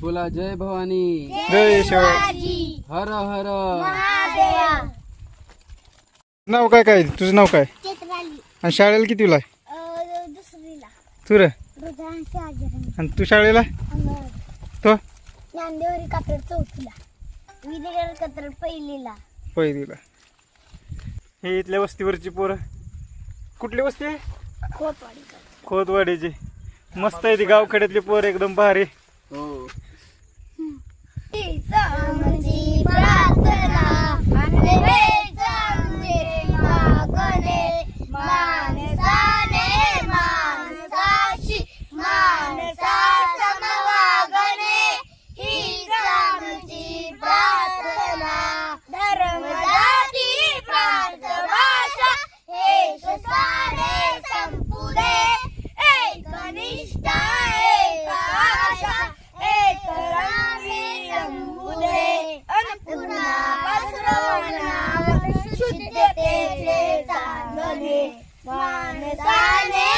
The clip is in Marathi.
बोला जय भवानी, जय शिवाजी. हर हर. नाव काय काय तुझं नाव काय चित्राली आणि शाळेला कितीला आहे दुसरीला तू रे रुद्रांची आजी आणि तू शाळेला तो ज्ञानदेवरी कात्र चौथीला विजयगड कात्र पहिलीला पहिलीला. हे इथल्या वस्तीवरची पोरं. कुठली वस्ती आहे? खोतवाडी खोतवाडीची. मस्त आहे ती गावखेड्यातली पोरं एकदम भारी. हो. आमची प्रार्थना मागणे माणसाने माणसाशी माणसा समवागणे हीच आमची प्रार्थना. धर्म जाती प्रांत भाषा हे सारे संपू दे. एकनिष्ठा एक आशा एक रंगी रंगू दे. अन्नपूर्णा पसरवणावर शुद्धतेचे चांदणे माणसाने